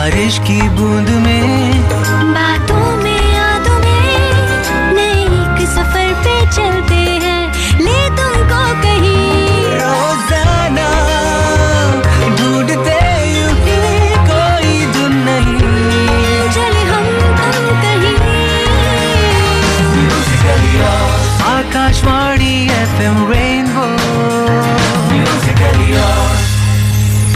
बारिश की बूंद में, बातों में यादों में, नए एक सफर पे चलते हैं, ले तुमको कहीं। रोजाना ढूंढते यूं ही कोई धुन नहीं, चले हम तुम कहीं। Akashvani FM rainbow.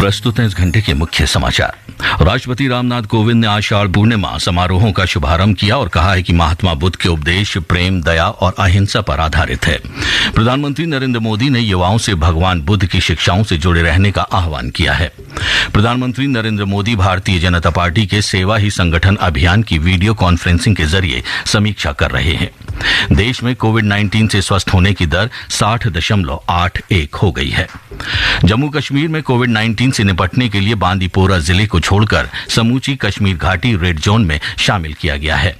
प्रस्तुत है इस घंटे के मुख्य समाचार। राष्ट्रपति रामनाथ कोविंद ने आषाढ़ पूर्णिमा समारोहों का शुभारंभ किया और कहा है कि महात्मा बुद्ध के उपदेश प्रेम, दया और अहिंसा पर आधारित है। प्रधानमंत्री नरेंद्र मोदी ने युवाओं से भगवान बुद्ध की शिक्षाओं से जुड़े रहने का आह्वान किया है। प्रधानमंत्री नरेंद्र मोदी भारतीय जनता पार्टी के सेवा ही संगठन अभियान की वीडियो कॉन्फ्रेंसिंग के जरिए समीक्षा कर रहे हैं। देश में कोविड-19 से स्वस्थ होने की दर 60.81 हो गई है। जम्मू कश्मीर में कोविड-19 से निपटने के लिए बांदीपोरा जिले को छोड़कर समूची कश्मीर घाटी रेड जोन में शामिल किया गया है।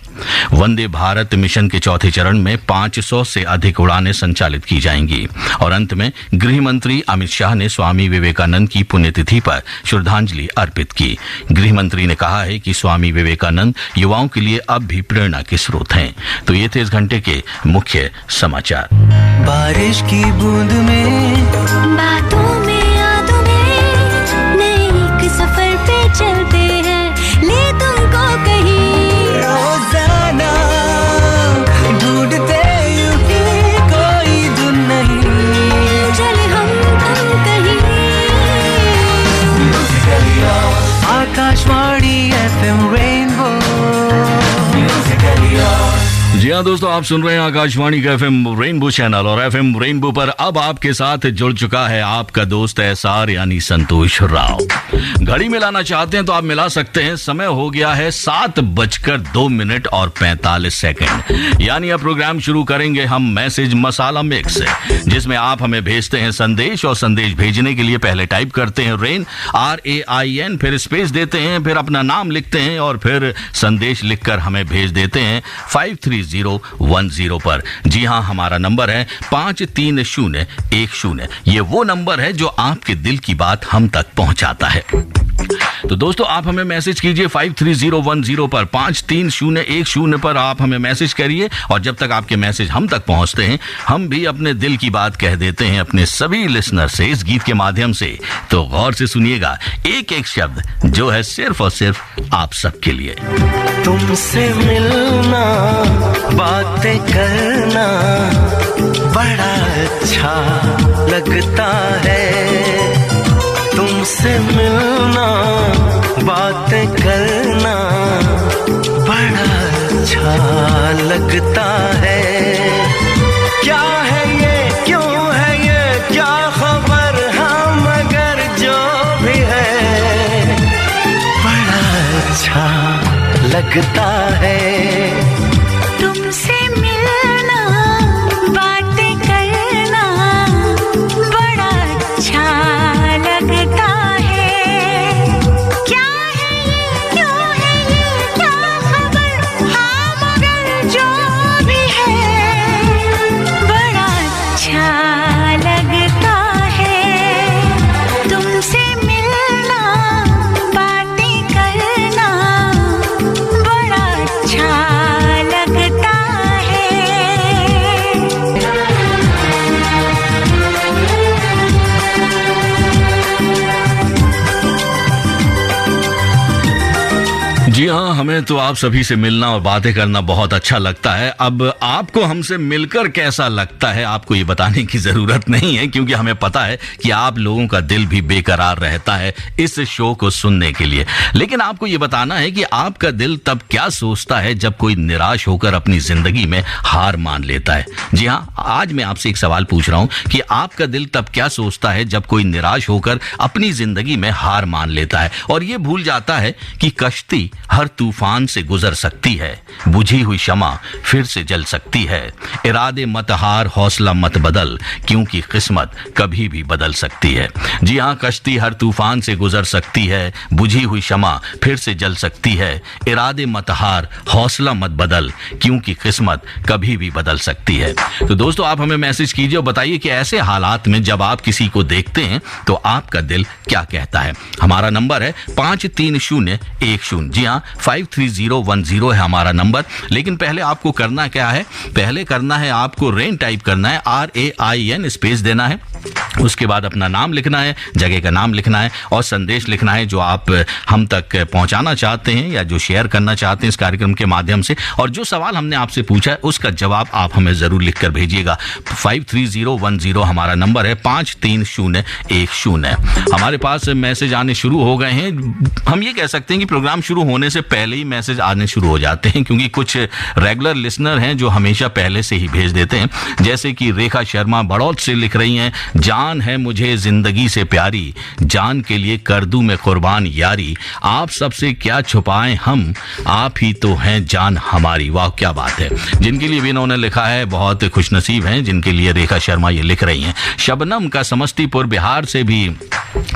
वंदे भारत मिशन के चौथे चरण में 500 से अधिक उड़ानें संचालित की जाएंगी। और अंत में गृह मंत्री अमित शाह ने स्वामी विवेकानंद की पुण्यतिथि पर श्रद्धांजलि अर्पित की। गृह मंत्री ने कहा है कि स्वामी विवेकानंद युवाओं के लिए अब भी प्रेरणा के स्रोत हैं। तो ये थे इस घंटे के मुख्य समाचार। बारिश की बूंद में, बातों में यादों में, नए एक सफर पे चलते हैं, ले तुमको कहीं। रोजाना ढूंढते यूं ही कोई धुन नहीं, चले हम तुम कहीं। Akashvani FM rainbow. जी हाँ दोस्तों, आप सुन रहे हैं आकाशवाणी का FM रेनबो चैनल और FM रेनबो पर अब आपके साथ जुड़ चुका है आपका दोस्त SR यानी संतोष राव। घड़ी मिलाना चाहते हैं तो आप मिला सकते हैं। समय हो गया है 7:02 और 45 सेकंड। यानी अब प्रोग्राम शुरू करेंगे हम मैसेज मसाला मिक्स, जिसमें आप हमें भेजते हैं संदेश और संदेश भेजने के लिए पहले टाइप करते हैं रेन RAIN, फिर स्पेस देते हैं, फिर अपना नाम लिखते हैं और फिर संदेश लिखकर हमें भेज देते हैं 53010 पर। जी हाँ, हमारा नंबर है 53010। ये वो नंबर है जो आपके दिल की बात हम तक पहुंचाता है। तो दोस्तों, आप हमें मैसेज कीजिए 53010 पर, 53010 पर आप हमें मैसेज करिए। और जब तक आपके मैसेज हम तक पहुंचते हैं, हम भी अपने दिल की बात कह देते हैं अपने सभी लिसनर से इस गीत के माध्यम से। तो गौर से सुनिएगा एक एक शब्द जो है सिर्फ और सिर्फ आप सबके लिए। तुमसे मिलना, बातें करना बड़ा अच्छा लगता है। तुमसे मिलना, बातें करना बड़ा अच्छा लगता है। क्या है ये, क्यों है ये, क्या खबर, हाँ मगर जो भी है बड़ा अच्छा लगता है। तुमसे मिलना, बातें करना बड़ा अच्छा लगता है। क्या है ये, क्यों है ये, क्या खबर, हाँ मगर जो भी है बड़ा अच्छा लगता है। तुमसे मिलना, बातें करना बड़ा अच्छा लगता है। जी हाँ, हमें तो आप सभी से मिलना और बातें करना बहुत अच्छा लगता है। अब आपको हमसे मिलकर कैसा लगता है, आपको ये बताने की जरूरत नहीं है, क्योंकि हमें पता है कि आप लोगों का दिल भी बेकरार रहता है इस शो को सुनने के लिए। लेकिन आपको ये बताना है कि आपका दिल तब क्या सोचता है जब कोई निराश होकर अपनी जिंदगी में हार मान लेता है। जी हाँ, आज मैं आपसे एक सवाल पूछ रहा हूं कि आपका दिल तब क्या सोचता है जब कोई निराश होकर अपनी जिंदगी में हार मान लेता है और ये भूल जाता है कि कश्ती हर तूफान से गुजर सकती है, बुझी हुई शमा फिर से जल सकती है। इरादे मत हार, हौसला मत बदल, क्योंकि किस्मत कभी भी बदल सकती है। जी हाँ, कश्ती हर तूफान से गुजर सकती है, बुझी हुई शमा फिर से जल सकती है। इरादे मत हार, हौसला मत बदल, क्योंकि किस्मत कभी भी बदल सकती है। तो दोस्तों, आप हमें मैसेज कीजिए और बताइए कि ऐसे हालात में जब आप किसी को देखते हैं तो आपका दिल क्या कहता है। हमारा नंबर है 53010। जी हाँ, 53010 है हमारा नंबर। लेकिन पहले आपको करना क्या है, पहले करना है आपको रेन टाइप करना है, RAIN स्पेस देना है। उसके बाद अपना नाम लिखना है, जगह का नाम लिखना है और संदेश लिखना है जो आप हम तक पहुंचाना चाहते हैं या जो शेयर करना चाहते हैं इस कार्यक्रम के माध्यम से। और जो सवाल हमने आपसे पूछा है उसका जवाब आप हमें जरूर लिखकर भेजिएगा। 53010 हमारा नंबर है, 53010। हमारे पास मैसेज आने शुरू हो गए हैं। हम ये कह सकते हैं कि प्रोग्राम शुरू होने से पहले ही मैसेज आने शुरू हो जाते हैं, क्योंकि कुछ रेगुलर लिसनर हैं जो हमेशा पहले से ही भेज देते हैं। जैसे कि रेखा शर्मा बड़ौद से लिख रही हैं, जान है मुझे जिंदगी से प्यारी, जान के लिए कर दूं मैं कुर्बान यारी, आप सबसे क्या छुपाएं हम, आप ही तो हैं जान हमारी। वाह, क्या बात है। जिनके लिए भी इन्होंने लिखा है बहुत खुशनसीब हैं, जिनके लिए रेखा शर्मा ये लिख रही हैं। शबनम का समस्तीपुर बिहार से भी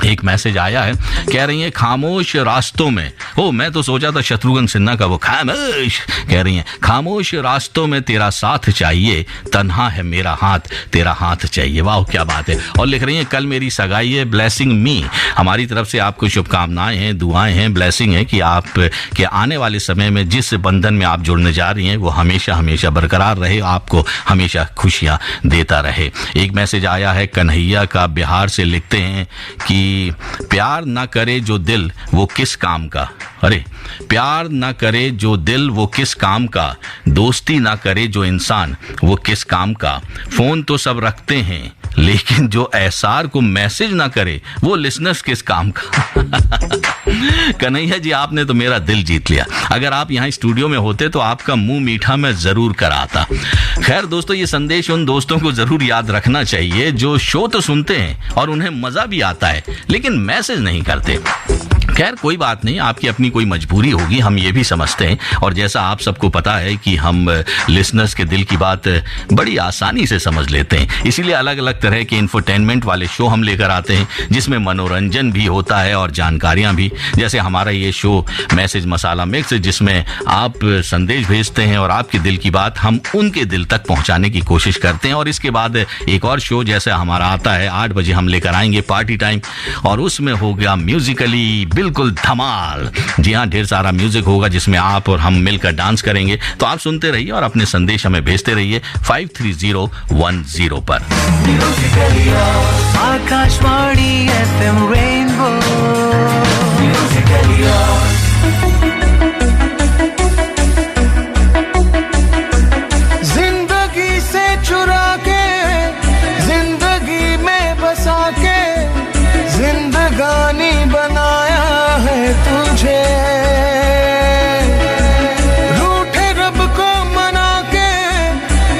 एक मैसेज आया है, कह रही हैं खामोश रास्तों में, ओ मैं तो सोचा था शत्रुघ्न सिन्हा का वो खामोश, कह रही हैं खामोश रास्तों में तेरा साथ चाहिए, तन्हा है मेरा हाथ तेरा हाथ चाहिए। वाह, क्या बात है। और लिख रही हैं कल मेरी सगाई है, ब्लेसिंग मी। हमारी तरफ से आपको शुभकामनाएं हैं, दुआएं हैं, ब्लेसिंग है कि आप के आने वाले समय में जिस बंधन में आप जुड़ने जा रही हैं वो हमेशा हमेशा बरकरार रहे, आपको हमेशा खुशियां देता रहे। एक मैसेज आया है कन्हैया का बिहार से, लिखते हैं कि प्यार ना करे जो दिल वो किस काम का, अरे प्यार ना करे जो दिल वो किस काम का, दोस्ती ना करे जो इंसान वो किस काम का, फोन तो सब रखते हैं लेकिन जो एहसार को मैसेज ना करे वो लिसनर्स किस काम का। कन्हैया जी, आपने तो मेरा दिल जीत लिया। अगर आप यहाँ स्टूडियो में होते तो आपका मुंह मीठा मैं जरूर कराता। खैर दोस्तों, ये संदेश उन दोस्तों को जरूर याद रखना चाहिए जो शो तो सुनते हैं और उन्हें मजा भी आता है लेकिन मैसेज नहीं करते। खैर कोई बात नहीं, आपकी अपनी कोई मजबूरी होगी, हम ये भी समझते हैं। और जैसा आप सबको पता है कि हम लिसनर्स के दिल की बात बड़ी आसानी से समझ लेते हैं, इसीलिए अलग अलग तरह के इंफोटेनमेंट वाले शो हम लेकर आते हैं जिसमें मनोरंजन भी होता है और जानकारियां भी। जैसे हमारा ये शो मैसेज मसाला मिक्स, जिसमें आप संदेश भेजते हैं और आपके दिल की बात हम उनके दिल तक पहुंचाने की कोशिश करते हैं। और इसके बाद एक और शो जैसे हमारा आता है 8 बजे हम लेकर आएंगे पार्टी टाइम, और उसमें हो गया म्यूजिकली बिल्कुल धमाल। जी हाँ, ढेर सारा म्यूजिक होगा जिसमें आप और हम मिलकर डांस करेंगे। तो आप सुनते रहिए और अपने संदेश हमें भेजते रहिए 53010 पर। Akashvani FM rainbow. जिंदगी से चुरा के जिंदगी में बसा के जिंदगानी बनाया है तुझे, रूठे रब को मना के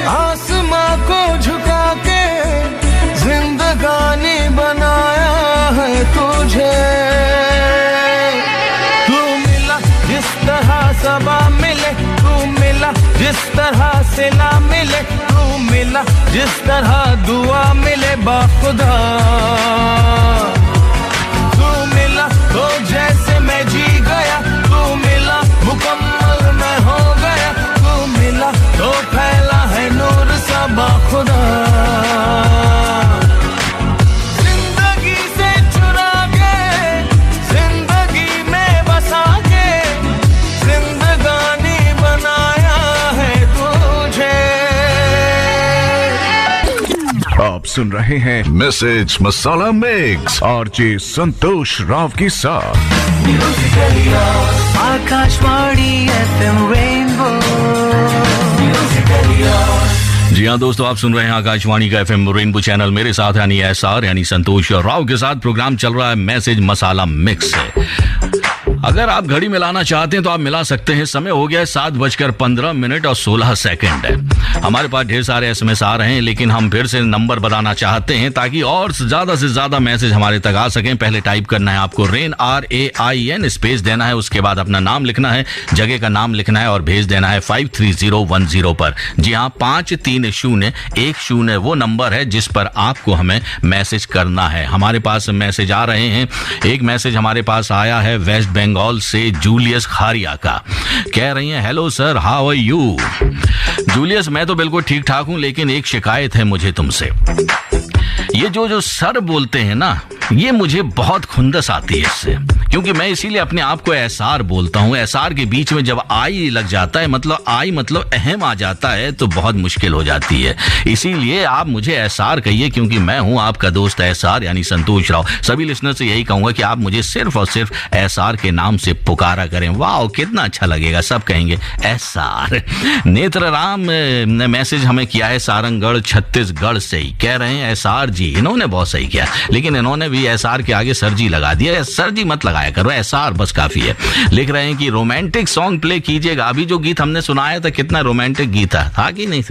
आसमां को झुका के जिंदगानी बनाया है तुझे। तू मिला जिस तरह सबा मिले, तू मिला जिस तरह सिला मिले, तू मिला जिस तरह दुआ मिले बाखुदा। तो जैसे मैं जी गया, तू मिला मुकम्मल मैं हो गया, तू मिला तो फैला है नूर सा बाखुदा। जिंदगी से चुरा के जिंदगी में बसा के जिंदगानी बनाया है तुझे। आप सुन रहे हैं मैसेज मसाला मिक्स आरजे संतोष राव के साथ। Akashvani FM rainbow. जी हाँ दोस्तों, आप सुन रहे हैं आकाशवाणी का FM रेनबो चैनल। मेरे साथ यानी SR यानी संतोष राव के साथ प्रोग्राम चल रहा है मैसेज मसाला मिक्स। अगर आप घड़ी मिलाना चाहते हैं तो आप मिला सकते हैं। समय हो गया है 7:15 और 16 सेकंड है। हमारे पास ढेर सारे SMS आ रहे हैं, लेकिन हम फिर से नंबर बताना चाहते हैं ताकि और ज्यादा से ज्यादा मैसेज हमारे तक आ सकें। पहले टाइप करना है आपको RAIN RAIN, स्पेस देना है, उसके बाद अपना नाम लिखना है, जगह का नाम लिखना है और भेज देना है 53010 पर। जी हाँ, 53010 वो नंबर है जिस पर आपको हमें मैसेज करना है। हमारे पास मैसेज आ रहे हैं। एक मैसेज हमारे पास आया है वेस्ट बंगाल से जूलियस खारिया का। कह रही हैं, hello sir, how are you. Julius, मैं तो बिल्कुल ठीक ठाक हूं, लेकिन एक शिकायत है मुझे तुमसे। ये जो सर बोलते हैं ना, ये मुझे बहुत खुंदस आती है इससे, क्योंकि मैं इसीलिए अपने आप को एसआर बोलता हूँ। एसआर के बीच में जब आई लग जाता है, मतलब आई मतलब अहम आ जाता है, तो बहुत मुश्किल हो जाती है। इसीलिए आप मुझे एसआर कहिए, क्योंकि मैं हूँ आपका दोस्त एसआर यानी संतोष राव। सभी लिसनर से यही कहूंगा कि आप मुझे सिर्फ और सिर्फ एसआर के नाम से पुकारा करें। वाह, कितना अच्छा लगेगा, सब कहेंगे एसआर। नेत्र राम ने मैसेज हमें किया है सारंगढ़ छत्तीसगढ़ से ही। कह रहे हैं एसआर जी, इन्होंने बहुत सही किया, लेकिन इन्होंने भी एसआर के आगे सर जी लगा दिया। सर जी मत लगाया करो, एसआर बस काफी है। लिख रहे हैं कि रोमांटिक सॉन्ग प्ले कीजिएगा। अभी जो गीत हमने सुनाया था, कितना रोमांटिक गीत था कि नहीं?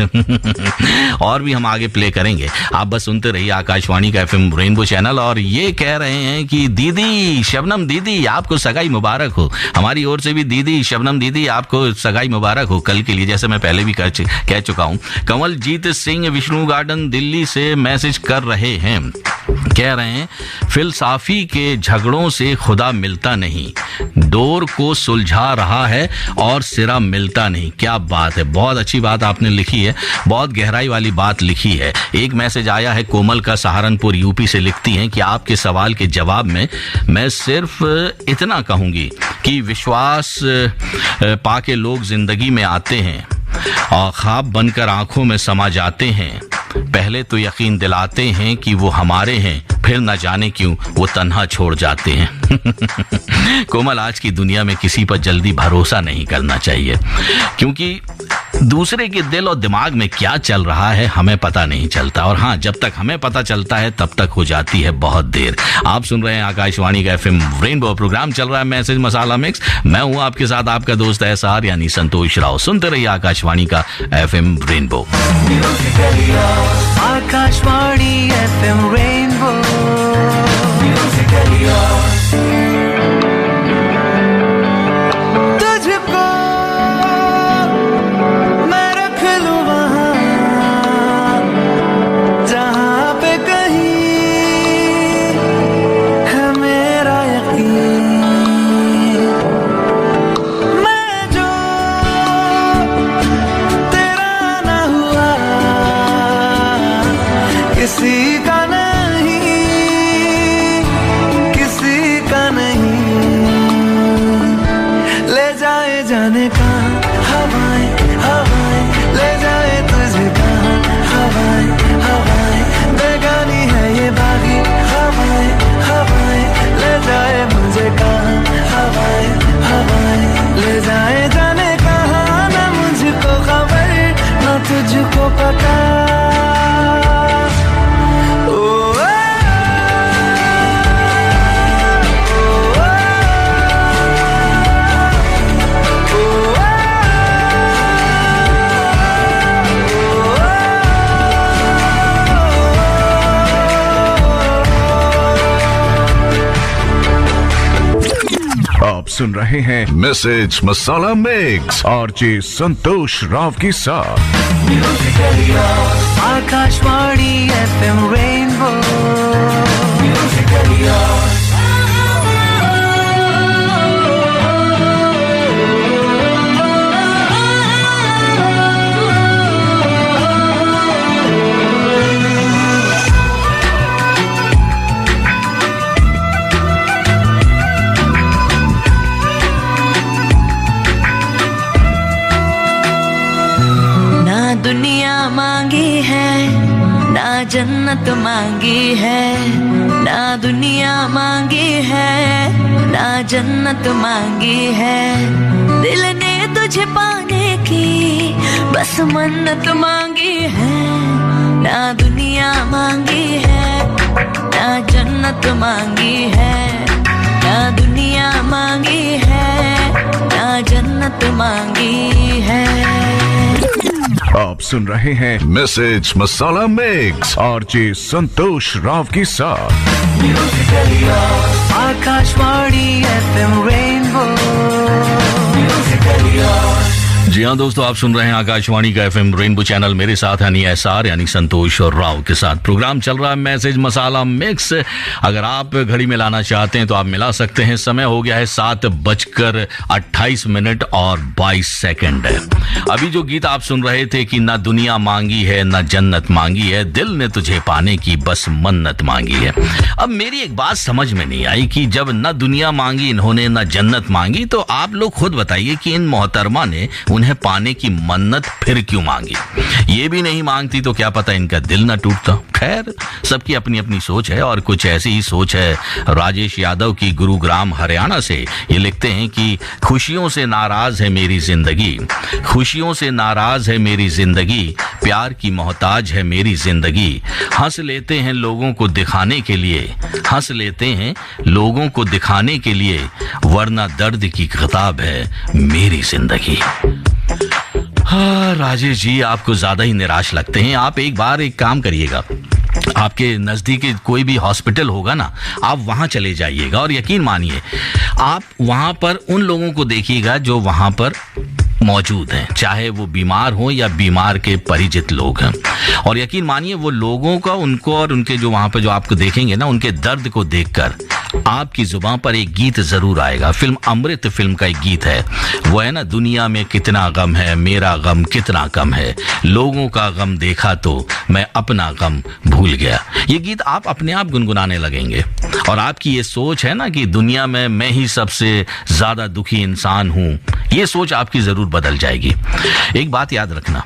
और भी हम आगे प्ले करेंगे, आप बस सुनते रहिए आकाशवाणी का FM रेनबो चैनल। और ये कह रहे हैं कि दीदी शबनम दीदी, आपको सगाई मुबारक हो। हमारी ओर से भी दीदी शबनम दीदी, आपको सगाई मुबारक हो कल के लिए, जैसे मैं पहले भी कह चुका हूं। कमलजीत सिंह विष्णु गार्डन दिल्ली से मैसेज कर रहे हैं। कह रहे हैं, फिलसाफी के झगड़ों से खुदा मिलता नहीं, डोर को सुलझा रहा है और सिरा मिलता नहीं। क्या बात है, बहुत अच्छी बात आपने लिखी है, बहुत गहराई वाली बात लिखी है। एक मैसेज आया है कोमल का, सहारनपुर यूपी से। लिखती हैं कि आपके सवाल के जवाब में मैं सिर्फ इतना कहूंगी कि विश्वास पाके लोग जिंदगी में आते हैं और ख्वाब बनकर आंखों में समा जाते हैं। पहले तो यकीन दिलाते हैं कि वो हमारे हैं, फिर न जाने क्यों वो तन्हा छोड़ जाते हैं। कोमल, आज की दुनिया में किसी पर जल्दी भरोसा नहीं करना चाहिए, क्योंकि दूसरे के दिल और दिमाग में क्या चल रहा है हमें पता नहीं चलता। और हाँ, जब तक हमें पता चलता है तब तक हो जाती है बहुत देर। आप सुन रहे हैं आकाशवाणी का FM रेनबो, प्रोग्राम चल रहा है मैसेज मसाला मिक्स। मैं हूँ आपके साथ आपका दोस्त एसआर यानी संतोष राव। सुनते रहिए आकाशवाणी का FM rainbow. Akashvani FM rainbow, तुझको मैं रख लूं वहां जहां पे कहीं है मेरा यकीन। मैं जो तेरा ना हुआ किसी का नहीं, किसी का नहीं। ले जाए जाने का हवाएं हवाएं, ले जाए तुझे कहाँ हवाएं हवाएं। बेगानी है ये बागी हवाएं हवाएं, ले जाए मुझे कहाँ हवाएं हवाएं। ले जाए जाने कहाँ, ना मुझको खबर ना तुझको पता। आप सुन रहे हैं मैसेज मसाला मिक्स RJ संतोष राव के साथ। आकाशवाणी FM रेनबो, दुनिया मांगी है ना जन्नत मांगी है, ना दुनिया मांगी है ना जन्नत मांगी है। दिल ने तुझे पाने की बस मन्नत मांगी है। ना दुनिया मांगी है ना जन्नत मांगी है, ना ना दुनिया मांगी है, ना जन्नत मांगी है। आप सुन रहे हैं मैसेज मसाला मिक्स आरजे संतोष राव के साथ। Akashvani FM rainbow. जी हाँ दोस्तों, आप सुन रहे हैं आकाशवाणी का FM रेनबो चैनल। मेरे साथ यानी SR यानी संतोष और राव के साथ प्रोग्राम चल रहा है मैसेज मसाला मिक्स। अगर आप घड़ी में लाना चाहते हैं तो आप मिला सकते हैं। समय हो गया है 7:28 और 22 है। अभी जो गीत आप सुन रहे थे कि ना दुनिया मांगी है ना जन्नत मांगी है, दिल ने तुझे पाने की बस मन्नत मांगी है। अब मेरी एक बात समझ में नहीं आई कि जब ना दुनिया मांगी इन्होंने ना जन्नत मांगी, तो आप लोग खुद बताइए कि इन मोहतरमा ने उन्हें पाने की मन्नत फिर क्यों मांगी। ये भी नहीं मांगती तो क्या पता इनका दिल ना टूटता। खैर, सबकी अपनी अपनी सोच है और कुछ ऐसी ही सोच है राजेश यादव की गुरुग्राम हरियाणा से। ये लिखते हैं कि खुशियों से नाराज है मेरी जिंदगी, खुशियों से नाराज है मेरी जिंदगी, प्यार की मोहताज है मेरी जिंदगी। हंस लेते हैं लोगों को दिखाने के लिए, हंस लेते हैं लोगों को दिखाने के लिए, वरना दर्द की किताब है मेरी जिंदगी। हाँ राजेश जी, आपको ज्यादा ही निराश लगते हैं। आप एक काम करिएगा, आपके नजदीक कोई भी हॉस्पिटल होगा ना, आप वहां चले जाइएगा और यकीन मानिए आप वहां पर उन लोगों को देखिएगा जो वहां पर मौजूद हैं, चाहे वो बीमार हो या बीमार के परिचित लोग हैं। और यकीन मानिए वो लोगों का, उनको और उनके जो वहां पर जो आपको देखेंगे ना, उनके दर्द को देखकर आपकी जुबान पर एक गीत जरूर आएगा। फिल्म अमृत फिल्म का एक गीत है, वो है ना, दुनिया में कितना गम है मेरा गम कितना कम है, लोगों का गम देखा तो मैं अपना गम भूल गया। ये गीत आप अपने आप गुनगुनाने लगेंगे और आपकी ये सोच है ना कि दुनिया में मैं ही सबसे ज्यादा दुखी इंसान हूं, ये सोच आपकी जरूर बदल जाएगी। एक बात याद रखना,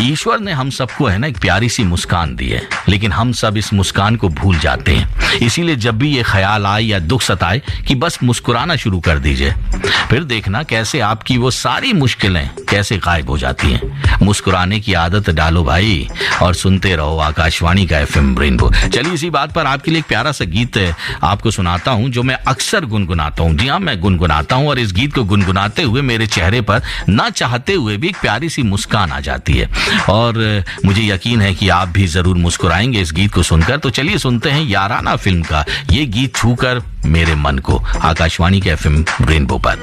ईश्वर ने हम सबको है ना एक प्यारी सी मुस्कान दी है, लेकिन हम सब इस मुस्कान को भूल जाते हैं। इसीलिए जब भी ये ख्याल आए या दुख सताए कि बस मुस्कुराना शुरू कर दीजिए, फिर देखना कैसे आपकी वो सारी मुश्किलें कैसे गायब हो जाती हैं। मुस्कुराने की आदत डालो भाई और सुनते रहो आकाशवाणी का FM रेनबो। चलिए इसी बात पर आपके लिए एक प्यारा सा गीत आपको सुनाता हूं जो मैं अक्सर गुनगुनाता हूं। जी हाँ, मैं गुनगुनाता हूं और इस गीत को गुनगुनाते हुए मेरे चेहरे पर ना चाहते हुए भी एक प्यारी सी मुस्कान आ जाती है और मुझे यकीन है कि आप भी जरूर मुस्कुराएंगे इस गीत को सुनकर। तो चलिए सुनते हैं याराना फिल्म का ये गीत, छूकर मेरे मन को, आकाशवाणी के FM रेनबो पर।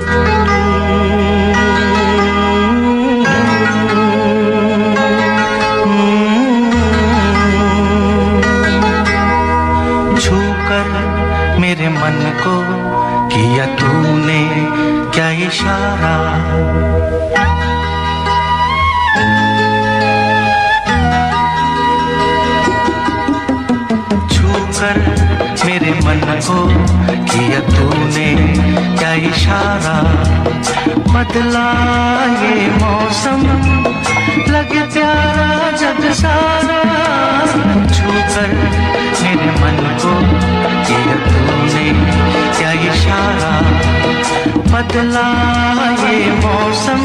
छूकर मेरे मन को किया तूने क्या इशारा, छूकर मेरे मन को किया तूने क्या इशारा, बदला ये मौसम लगे प्यारा जग सारा, छूकर मेरे मन को किया तूने क्या इशारा, बदला ये मौसम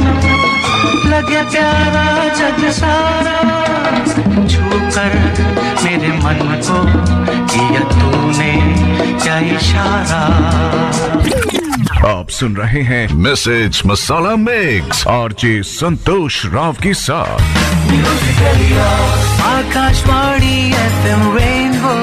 लगे प्यारा जग सारा, छूकर मेरे मन को किया तूने क्या इशारा। आप सुन रहे हैं मैसेज मसाला मिक्स आरजे संतोष राव के साथ। Akashvani FM rainbow.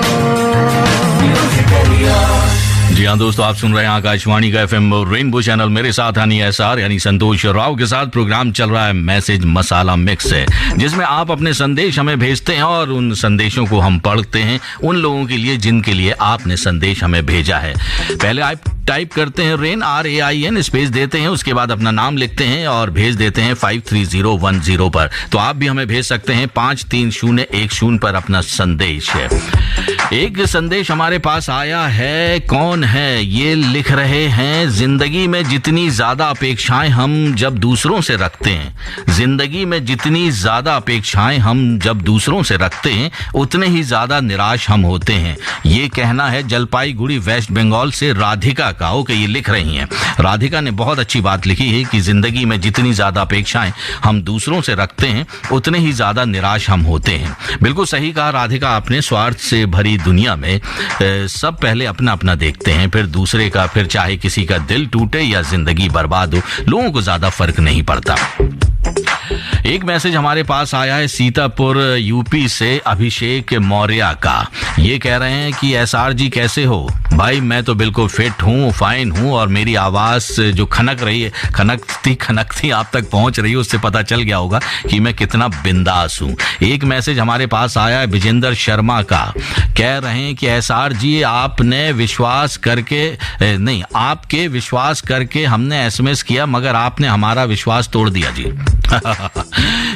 जी हाँ दोस्तों, आप सुन रहे हैं आकाशवाणी का FM रेनबो चैनल। मेरे साथ यानी SR यानी संतोष राव के साथ प्रोग्राम चल रहा है मैसेज मसाला मिक्स है, जिसमें आप अपने संदेश हमें भेजते हैं और उन संदेशों को हम पढ़ते हैं उन लोगों के लिए जिनके लिए आपने संदेश हमें भेजा है। पहले आप टाइप करते हैं रेन RAIN, स्पेस देते हैं, उसके बाद अपना नाम लिखते हैं और भेज देते हैं 53010 पर। तो आप भी हमें भेज सकते हैं 53010 पर अपना संदेश है। एक संदेश हमारे पास आया है, कौन है ये लिख रहे हैं, जिंदगी में जितनी ज्यादा अपेक्षाएं हम जब दूसरों से रखते हैं, जिंदगी में जितनी ज्यादा अपेक्षाएं हम जब दूसरों से रखते हैं उतने ही ज्यादा निराश हम होते हैं। ये कहना है जलपाईगुड़ी वेस्ट बंगाल से राधिका का। ओके, ये लिख रही हैं राधिका ने बहुत अच्छी बात लिखी है कि जिंदगी में जितनी ज्यादा अपेक्षाएं हम दूसरों से रखते हैं उतने ही ज्यादा निराश हम होते हैं। बिल्कुल सही कहा राधिका आपने, स्वार्थ से भरी की दुनिया में सब पहले अपना अपना देखते हैं, फिर दूसरे का, फिर चाहे किसी का दिल टूटे या जिंदगी बर्बाद हो, लोगों को ज्यादा फर्क नहीं पड़ता। एक मैसेज हमारे पास आया है सीतापुर यूपी से अभिषेक मौर्य का। ये कह रहे हैं कि एसआर जी कैसे हो भाई, मैं तो बिल्कुल फिट हूँ, फाइन हूँ, और मेरी आवाज जो खनक रही है, खनकती आप तक पहुंच रही है, उससे पता चल गया होगा कि मैं कितना बिंदास हूँ। एक मैसेज हमारे पास आया है विजेंद्र शर्मा का। कह रहे हैं कि एसआर जी आपके विश्वास करके हमने एसएमएस किया, मगर आपने हमारा विश्वास तोड़ दिया जी।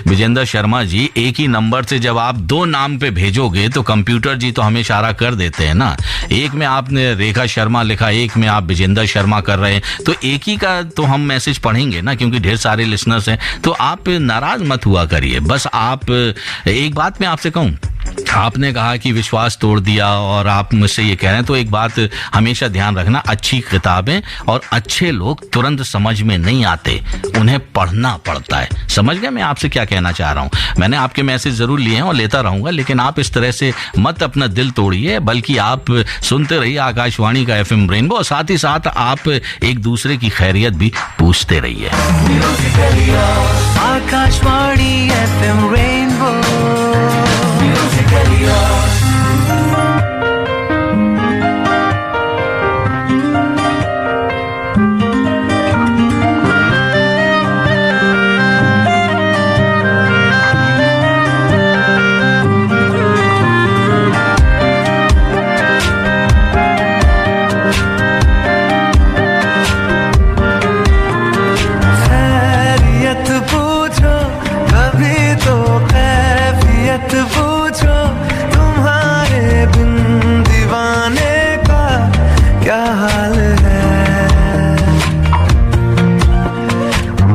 विजेंद्र शर्मा जी, एक ही नंबर से जब आप दो नाम पे भेजोगे तो कंप्यूटर जी तो हमें इशारा कर देते हैं ना। एक में आपने रेखा शर्मा लिखा, एक में आप विजेंद्र शर्मा कर रहे हैं, तो एक ही का तो हम मैसेज पढ़ेंगे ना, क्योंकि ढेर सारे लिसनर्स हैं। तो आप नाराज मत हुआ करिए। बस आप, एक बात मैं आपसे कहूं, आपने कहा कि विश्वास तोड़ दिया और आप मुझसे ये कह रहे हैं, तो एक बात हमेशा ध्यान रखना, अच्छी किताबें और अच्छे लोग तुरंत समझ में नहीं आते, उन्हें पढ़ना पड़ता है। समझ गए मैं आपसे क्या कहना चाह रहा हूं? मैंने आपके मैसेज जरूर लिए हैं और लेता रहूंगा, लेकिन आप इस तरह से मत अपना दिल तोड़िए, बल्कि आप सुनते रहिए आकाशवाणी का FM रेनबो, और साथ ही साथ आप एक दूसरे की खैरियत भी पूछते रहिए। Akashvani FM rainbow. खैरियत पूछो कभी तो कैफियत पूछो, तुम्हारे बिन दीवाने का क्या हाल है।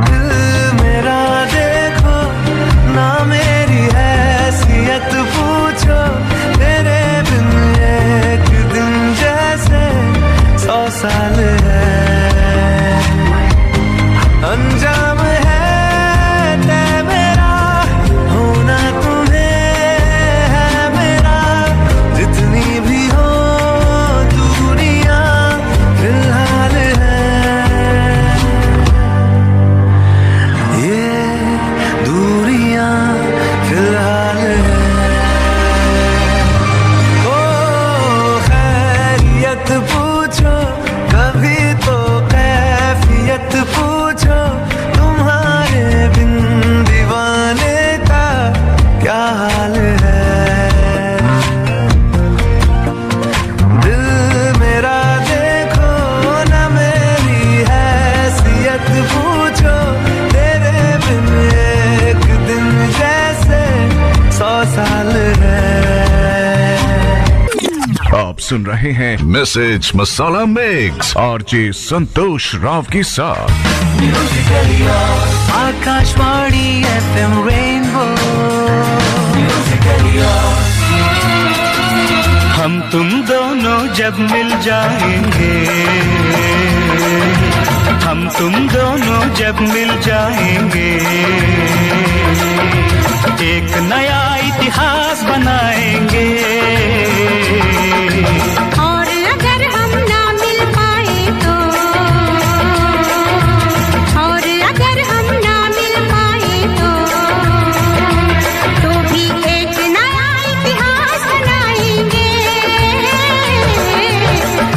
दिल मेरा देखो ना मेरी हैसियत पूछो, तेरे बिन एक दिन जैसे 100 साल है। अंजाम है तय मेरा, होना तुम्हें है मेरा, जितनी भी हो दूरियां फिलहाल है। ये दूरियां फिलहाल है। ओ खैरियत पूछो कभी तो कैफियत पूछो, तुम्हारे बिन दीवाने का क्या हाल है। दिल मेरा देखो ना मेरी हैसियत पूछो, तेरे बिन एक दिन जैसे 100 साल है। आप सुन रहे हैं मैसेज मसाला मिक्स आरजे संतोष राव के साथ। Akashvani FM rainbow. हम तुम दोनों जब मिल जाएंगे, हम तुम दोनों जब मिल जाएंगे, एक नया इतिहास बनाएंगे। और अगर हम ना मिल पाए तो, और अगर हम ना मिल पाए तो भी एक नया इतिहास बनाएंगे।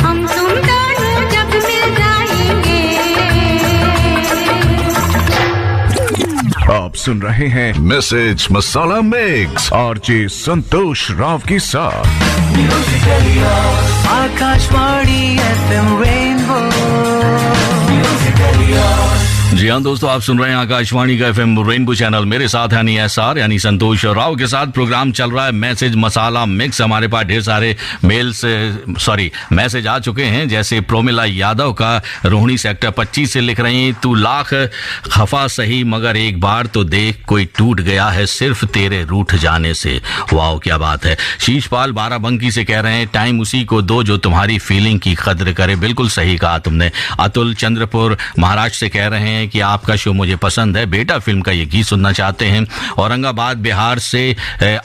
हम तुम दोनों जब मिल जाएंगे। आप सुन रहे हैं मैसेज मसाला मिक्स आरजे संतोष राव के साथ। Akashvani FM rainbow. जी हाँ दोस्तों, आप सुन रहे हैं आकाशवाणी का FM रेनबो चैनल। मेरे साथ यानी एसआर यानी संतोष राव के साथ प्रोग्राम चल रहा है मैसेज मसाला मिक्स। हमारे पास ढेर सारे मैसेज आ चुके हैं, जैसे प्रोमिला यादव का रोहिणी सेक्टर 25 से लिख रही हैं, तू लाख खफा सही मगर एक बार तो देख, कोई टूट गया है सिर्फ तेरे रूठ जाने से। वाह क्या बात है। शीशपाल बाराबंकी से कह रहे हैं, टाइम उसी को दो जो तुम्हारी फीलिंग की कद्र करे। बिल्कुल सही कहा तुमने। अतुल चंद्रपुर महाराष्ट्र से कह रहे हैं हैं कि आपका शो मुझे पसंद है, बेटा फिल्म का ये गीत सुनना चाहते हैं। औरंगाबाद बिहार से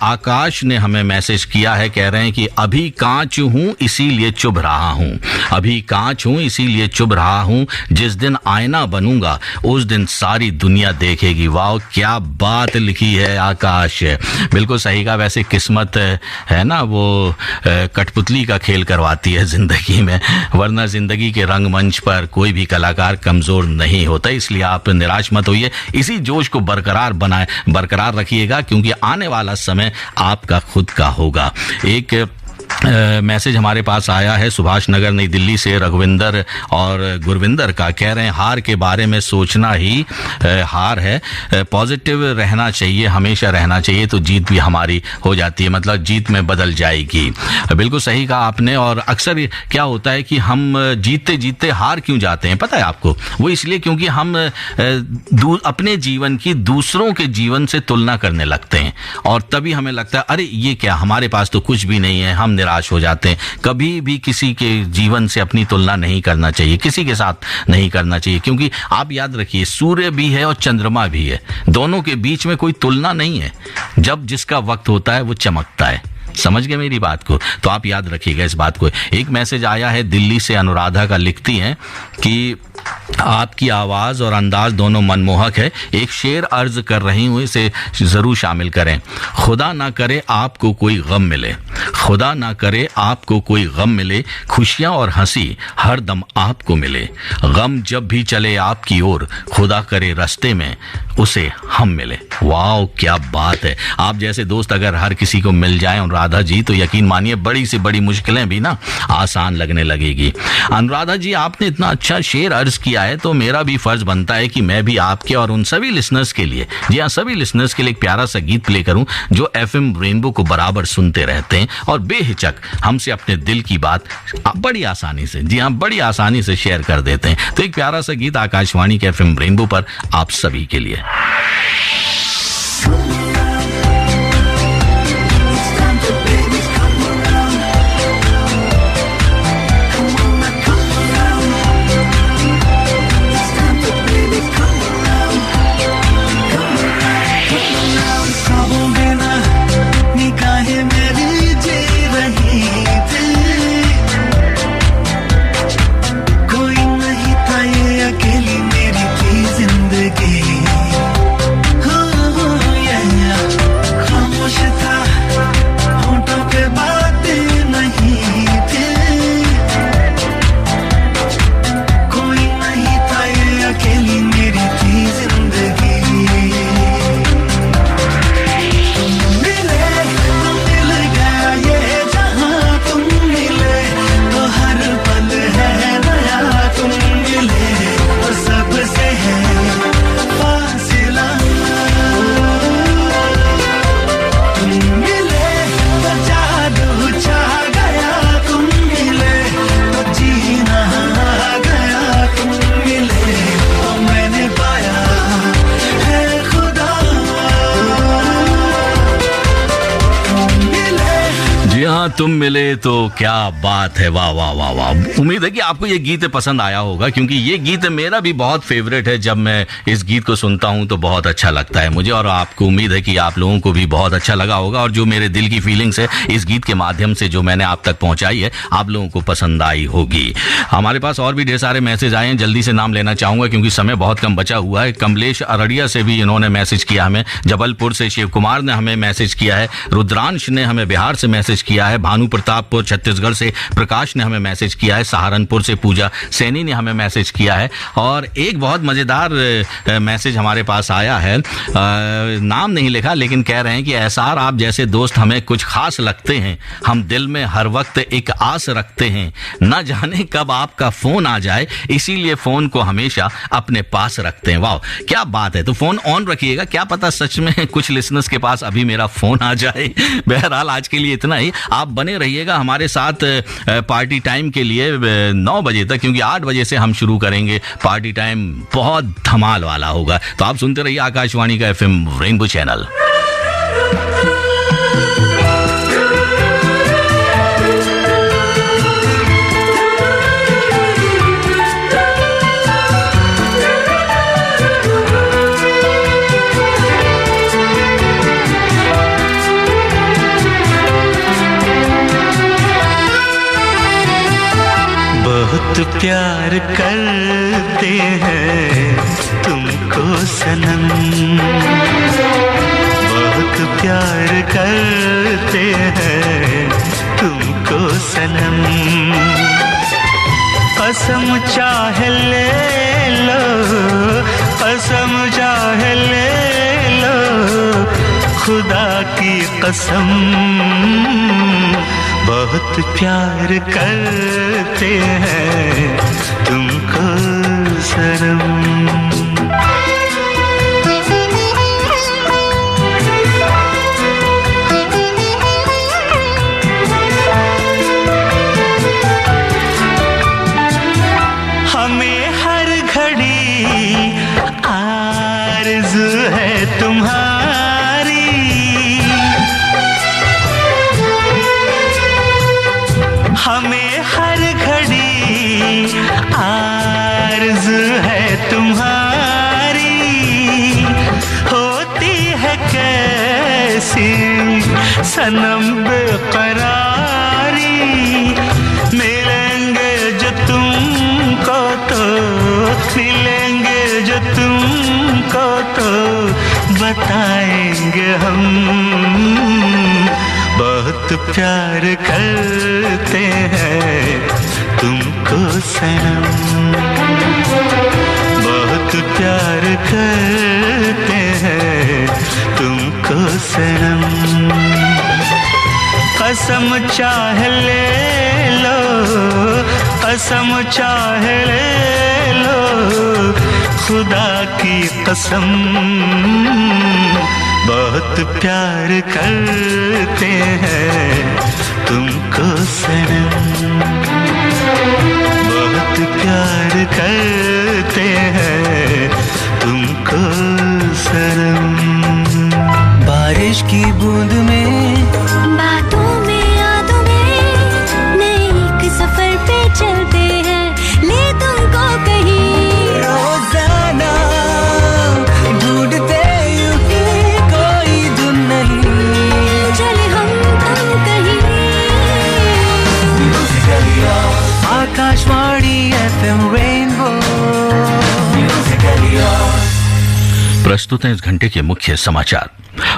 आकाश ने हमें मैसेज किया है, कह रहे हैं कि अभी कांच हूँ इसीलिए चुभ रहा हूँ, अभी कांच हूँ इसीलिए चुभ रहा हूँ, जिस दिन आईना बनूंगा उस दिन सारी दुनिया देखेगी। वाह, क्या बात लिखी है आकाश, बिल्कुल सही कहा। वैसे किस्मत है ना, वो कठपुतली का खेल करवाती है जिंदगी में, वरना जिंदगी के रंगमंच पर कोई भी कलाकार कमजोर नहीं होता। इसलिए आप निराश मत होइए, इसी जोश को बरकरार रखिएगा, क्योंकि आने वाला समय आपका खुद का होगा। एक मैसेज हमारे पास आया है सुभाष नगर नई दिल्ली से रघुविंदर और गुरविंदर का, कह रहे हैं हार के बारे में सोचना ही हार है, पॉजिटिव रहना चाहिए, हमेशा रहना चाहिए, तो जीत भी हमारी हो जाती है, मतलब जीत में बदल जाएगी। बिल्कुल सही कहा आपने। और अक्सर क्या होता है कि हम जीतते जीतते हार क्यों जाते हैं पता है आपको? वो इसलिए क्योंकि हम अपने जीवन की दूसरों के जीवन से तुलना करने लगते हैं, और तभी हमें लगता है अरे ये क्या, हमारे पास तो कुछ भी नहीं है, हम निराश हो जाते हैं। कभी भी किसी के जीवन से अपनी तुलना नहीं करना चाहिए, किसी के साथ नहीं करना चाहिए, क्योंकि आप याद रखिए सूर्य भी है और चंद्रमा भी है, दोनों के बीच में कोई तुलना नहीं है। जब जिसका वक्त होता है वो चमकता है। समझ गए मेरी बात को? तो आप याद रखिएगा इस बात को। एक मैसेज आया है दिल्ली से, अनुराधा का, लिखती हैं कि आपकी आवाज और अंदाज दोनों मनमोहक है, एक शेर अर्ज कर रही हूं, इसे जरूर शामिल करें। खुदा ना करे आपको कोई गम मिले, खुदा ना करे आपको कोई गम मिले, खुशियां और हंसी हर दम आपको मिले, गम जब भी चले आपकी ओर, खुदा करे रास्ते में उसे हम मिले। वाह, क्या बात है। आप जैसे दोस्त अगर हर किसी को मिल जाए अनुराधा जी, तो यकीन मानिए बड़ी से बड़ी मुश्किलें भी ना आसान लगने लगेगी। अनुराधा जी, आपने इतना अच्छा शेर अर्ज किया है, तो मेरा भी फर्ज बनता है कि मैं भी आपके और उन सभी लिसनर्स के लिए, जी हाँ सभी लिसनर्स के लिए एक प्यारा सा गीत प्ले करूं, जो एफएम रेनबो को बराबर सुनते रहते हैं और बेहिचक हमसे अपने दिल की बात बड़ी आसानी से, जी हाँ बड़ी आसानी से शेयर कर देते हैं। तो एक प्यारा सा गीत आकाशवाणी के एफएम रेनबो पर आप सभी के लिए। तुम मिले तो क्या बात है। वाह वाह वाह वाह। उम्मीद है कि आपको ये गीत पसंद आया होगा, क्योंकि ये गीत मेरा भी बहुत फेवरेट है। जब मैं इस गीत को सुनता हूं तो बहुत अच्छा लगता है मुझे, और आपको उम्मीद है कि आप लोगों को भी बहुत अच्छा लगा होगा, और जो मेरे दिल की फीलिंग्स है इस गीत के माध्यम से जो मैंने आप तक पहुंचाई है आप लोगों को पसंद आई होगी। हमारे पास और भी ढेर सारे मैसेज आए हैं, जल्दी से नाम लेना चाहूंगा क्योंकि समय बहुत कम बचा हुआ है। कमलेश अरड़िया से भी इन्होंने मैसेज किया हमें, जबलपुर से शिव कुमार ने हमें मैसेज किया है, रुद्रांश ने हमें बिहार से मैसेज किया है, भानु प्रतापपुर छत्तीसगढ़ से प्रकाश ने हमें मैसेज किया है, सहारनपुर से पूजा सैनी ने हमें मैसेज किया है, और एक बहुत मजेदार मैसेज हमारे पास आया है, नाम नहीं लिखा लेकिन कह रहे हैं कि एहसार आप जैसे दोस्त हमें कुछ खास लगते हैं, हम दिल में हर वक्त एक आस रखते हैं, न जाने कब आपका फोन आ जाए इसीलिए फोन को हमेशा अपने पास रखते हैं। वाह क्या बात है। तो फोन ऑन रखिएगा, क्या पता सच में कुछ लिसनर्स के पास अभी मेरा फोन आ जाए। बहरहाल आज के लिए इतना ही, आप बने रहिएगा हमारे साथ पार्टी टाइम के लिए 9 बजे तक, क्योंकि 8 बजे से हम शुरू करेंगे पार्टी टाइम, बहुत धमाल वाला होगा। तो आप सुनते रहिए आकाशवाणी का एफएम रेनबो चैनल। प्यार करते हैं तुमको सनम, बहुत प्यार करते हैं तुमको सनम। कसम चाहे ले लो, कसम चाहे ले लो, खुदा की कसम, बहुत प्यार करते हैं तुमको सनम। हमें हर घड़ी आरज़ू है तुम्हारी, हमें हर घड़ी आरज़ू है तुम्हारी। होती है कैसी सनम बेकरारी, मिलेंगे जो तुमको तो, मिलेंगे जो तुमको तो बताएंगे हम, बहुत प्यार करते हैं तुमको सनम, बहुत प्यार करते हैं तुमको सनम। कसम चाहे ले लो, कसम चाहे ले लो, खुदा की कसम, बहुत प्यार करते हैं तुमको सनम, बहुत प्यार करते हैं तुमको सनम। बारिश की बूंद में, बातों में यादों में, नए एक सफर पे चलते हैं, ले तुमको कहीं। रोजाना ढूंढते यूं ही कोई धुन नहीं, चले हम तुम कहीं। Akashvani FM rainbow. प्रस्तुत हैं इस घंटे के मुख्य समाचार।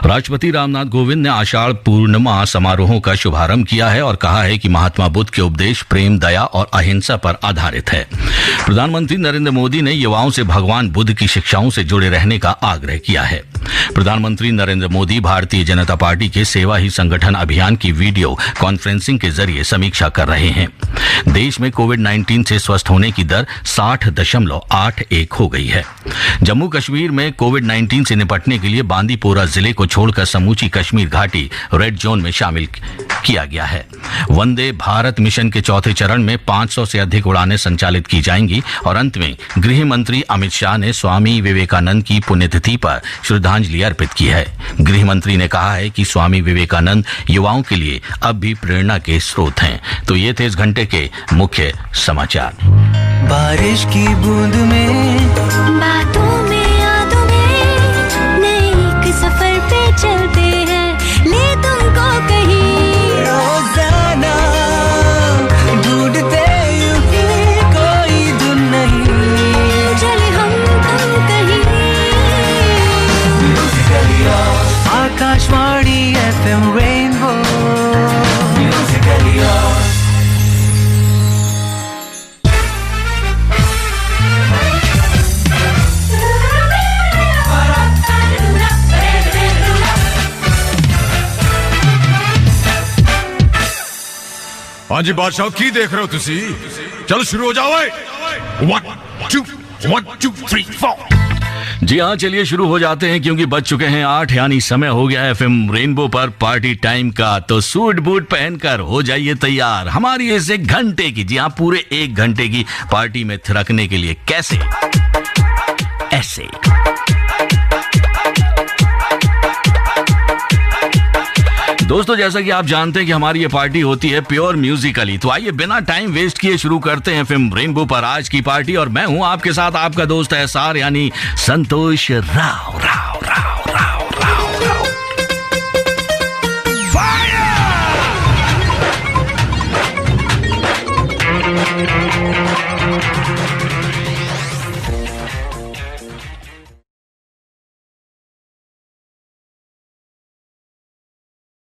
राष्ट्रपति रामनाथ कोविंद ने आषाढ़ पूर्णिमा समारोहों का शुभारंभ किया है और कहा है कि महात्मा बुद्ध के उपदेश प्रेम, दया और अहिंसा पर आधारित है। प्रधानमंत्री नरेंद्र मोदी ने युवाओं से भगवान बुद्ध की शिक्षाओं से जुड़े रहने का आग्रह किया है। प्रधानमंत्री नरेंद्र मोदी भारतीय जनता पार्टी के सेवा ही संगठन अभियान की वीडियो कॉन्फ्रेंसिंग के जरिए समीक्षा कर रहे हैं। देश में कोविड-19 से स्वस्थ होने की दर 60.81 हो गई है। जम्मू कश्मीर में कोविड-19 से निपटने के लिए बांदीपोरा जिले को छोड़कर समूची कश्मीर घाटी रेड जोन में शामिल किया गया है। वंदे भारत मिशन के चौथे चरण में 500 से अधिक उड़ानें संचालित की जाएंगी और अंत में गृह मंत्री अमित शाह ने स्वामी विवेकानंद की पुण्यतिथि पर श्रद्धांजलि अर्पित की है। गृह मंत्री ने कहा है कि स्वामी विवेकानंद युवाओं के लिए अब भी प्रेरणा के स्रोत हैं। तो ये थे इस घंटे के मुख्य समाचार। बारिश की बूंद में, बातों में यादों में, नए एक सफर पे चलते हैं, ले तुमको कहीं। रोजाना ढूंढते यूं ही कोई धुन नहीं, चले हम तुम कहीं। Akashvani FM rainbow. हाँ जी बादशाह, की देख रहे हो तुसी? चलो शुरू हो जाओ। 1 2 3 4। जी हाँ, चलिए शुरू हो जाते हैं क्योंकि बज चुके हैं 8, यानी समय हो गया है FM रेनबो पर पार्टी टाइम का। तो सूट बूट पहनकर हो जाइए तैयार हमारी इस 1 घंटे की, जी हाँ पूरे 1 घंटे की पार्टी में थिरकने के लिए। कैसे? ऐसे। दोस्तों, जैसा कि आप जानते हैं कि हमारी ये पार्टी होती है प्योर म्यूजिकली, तो आइए बिना टाइम वेस्ट किए शुरू करते हैं FM रेनबो पर आज की पार्टी। और मैं हूं आपके साथ आपका दोस्त एसआर यानी संतोष राव।